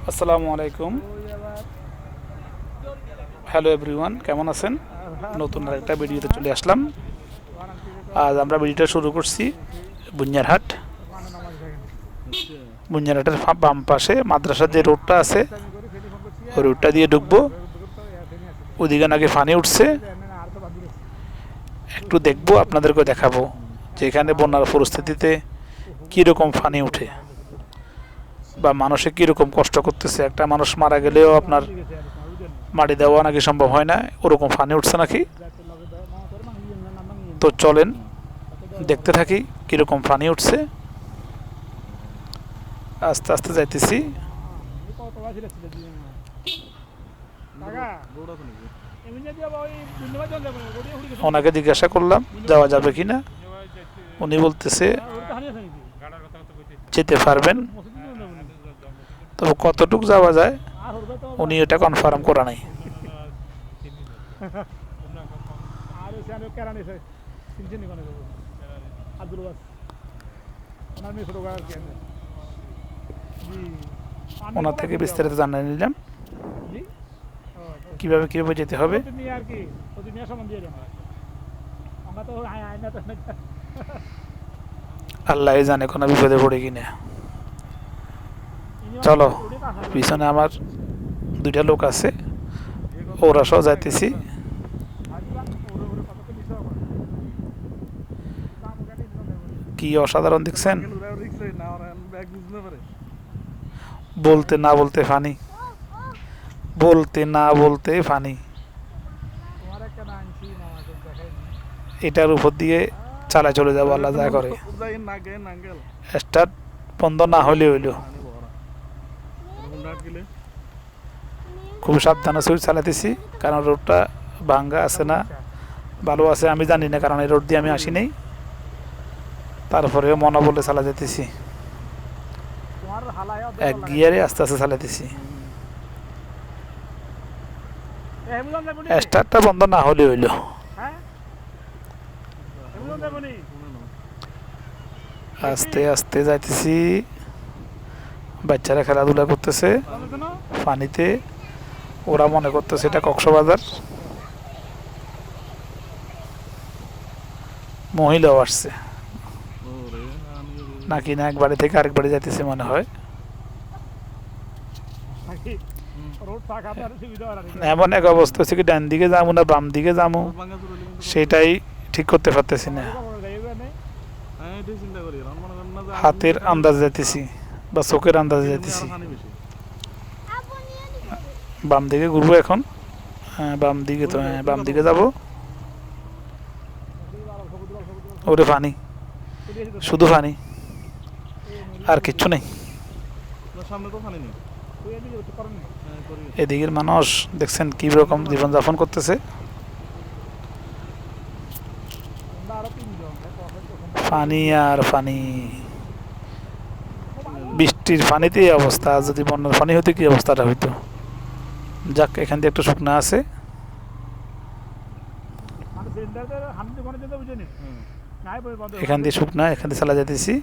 আসসালামু আলাইকুম। Hello everyone, কেমন আছেন? নতুন আরেকটা ভিডিওতে চলে আসলাম। আজ আমরা ভিডিওটা শুরু করছি বুনিয়ারহাট। বুনিয়ারহাটের বাম পাশে মাদ্রাসার যে রোডটা আছে ওই রোডটা দিয়ে ঢুকবো। ওদিকে নাকি পানি উঠছে, একটু দেখবো, আপনাদেরকে দেখাবো যে এখানে বন্যার পরিস্থিতিতে কীরকম পানি উঠে বা মানুষে কীরকম কষ্ট করতেছে। একটা মানুষ মারা গেলেও আপনার মাটি দেওয়া নাকি সম্ভব হয় না, ওরকম পানি উঠছে নাকি। তো চলেন দেখতে থাকি কীরকম পানি উঠছে। আস্তে আস্তে যাইতেছি। ওনাকে জিজ্ঞাসা করলাম যাওয়া যাবে কি না, উনি বলতেছে যেতে পারবেন, তবে কতটুকু যাওয়া যায় উনি এটা কনফার্ম করা নাই। ওনার থেকে বিস্তারিত জানিয়ে নিলাম কিভাবে কিভাবে যেতে হবে। আল্লাহ জানে কোনো বিপদে পড়ে কিনা। চলো, পিছনে আমার দুইটা লোক আছে, ওরা সহ যাইতেছি। কি অসাধারণ দেখছেন, বলতে না বলতে ফানি, বলতে না বলতে ফানি। এটার উপর দিয়ে চালায় চলে যাবো, আল্লাহ যা করে। স্টার্ট বন্ধ না হলে হইল। খুব সাবধানে সুইচ চালাতেছি, কারণ রোডটা ভাঙ্গা আছে না ভালো আছে আমি জানি না, কারণ এই রোড দিয়ে আমি আসি নাই। তারপরেও মনে বলে চালা যেতেছি, এক গিয়ারে আস্তে আস্তে চালাতেছি। স্টার্টটা বন্ধ না হলে হইল। আস্তে আস্তে যাইতেছি। বাচ্চারা খেলাধুলা করতেছে পানিতে, ওরা মনে করতেছে এটা কক্সবাজার। মহিলাও আসছে নাকি না, এক বাড়ি থেকে আরেক বাড়ি যাইতেছে মনে হয়। এমন এক অবস্থা হচ্ছে কি, ডান দিকে যাবো না বাম দিকে যাবো সেটাই ঠিক করতে পারতেছি না। হাতের আন্দাজ যাইতেছি বা চোখের আন্দাজে যাইতেছি। বাম দিকে ঘুরবো এখন। হ্যাঁ বাম দিকে, তো হ্যাঁ বাম দিকে যাবো। ওরে পানি, শুধু পানি, আর কিচ্ছু নেই। এদিকের মানুষ দেখছেন কি রকম জীবনযাপন করতেছে। পানি আর পানি, বৃষ্টির পানিতে এই অবস্থা, যদি বন্যার পানি হইতো কি অবস্থাটা হইতো। যাক, এখান দিয়ে একটু শুকনা আছে। এখান দিয়ে শুকনা, এখান দিয়ে চালা যেতেছি।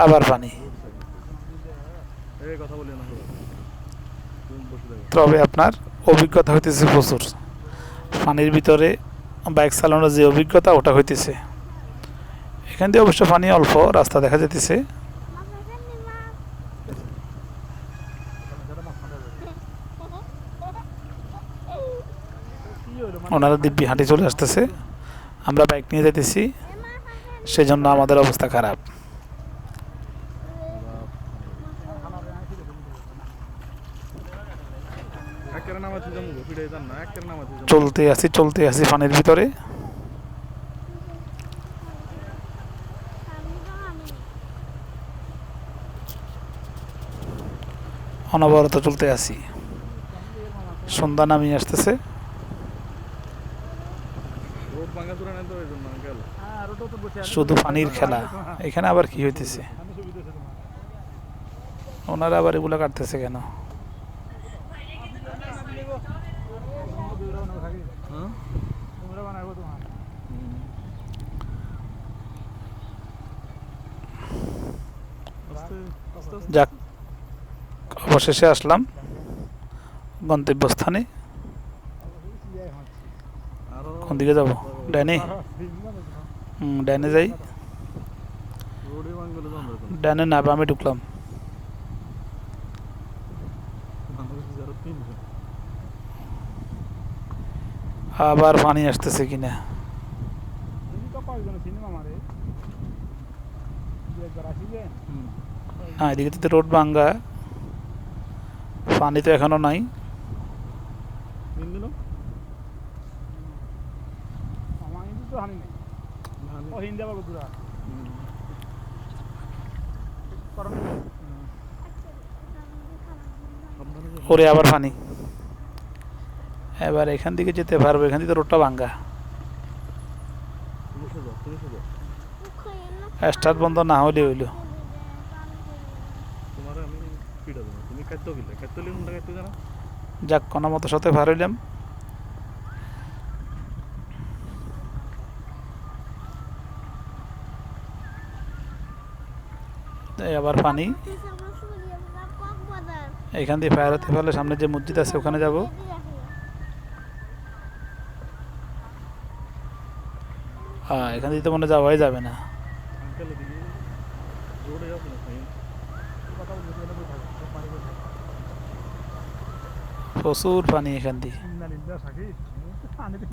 আবার পানি। তবে আপনার অভিজ্ঞতা হইতেছে প্রচুর। পানির ভিতরে বাইক চালানোর যে অভিজ্ঞতা ওটা হইতেছে। এখান দিয়ে অবশ্য পানি অল্প, রাস্তা দেখা যেতেছে। ওনারা দিব্যি হাঁটি চলে আসতেছে, আমরা বাইক নিয়ে যেতেছি, সেজন্য আমাদের অবস্থা খারাপ। চলতে আছি পানির ভিতরে। অনবরত চলতে আছি। সন্ধ্যা নামিয়ে আসতেছে। শুধু পানির খেলা। এখানে আবার কি হইতেছে, ওনারা আবার এগুলো কাটতেছে কেন? যাক, অবশেষে আসলাম গন্তব্যস্থানে। কোন দিকে যাব? ডাইনে? ডাইনে যাই। ডাইনে না, বামে ঢুকলাম। আবার পানি আসতেছে কিনা। না, এদিকে তো রোড ভাঙ্গা, পানি তো এখনো নাই। ওরে আবার পানি। এবার এখান থেকে যেতে পারবো? এখান থেকে রোডটা ভাঙ্গা, স্টার্ট বন্ধ না হলে হইল। যাক, কোনো মতো সাথে ভার হইলাম। আবার পানি। এখান দিয়ে ফায়ার হতে পারলে সামনে যে মসজিদ আছে ওখানে যাব। হ্যাঁ, এখান দিয়ে তো মনে যাওয়াই যাবে না। প্রচুর পানি এখান দিয়ে,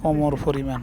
কোমর পরিমাণ।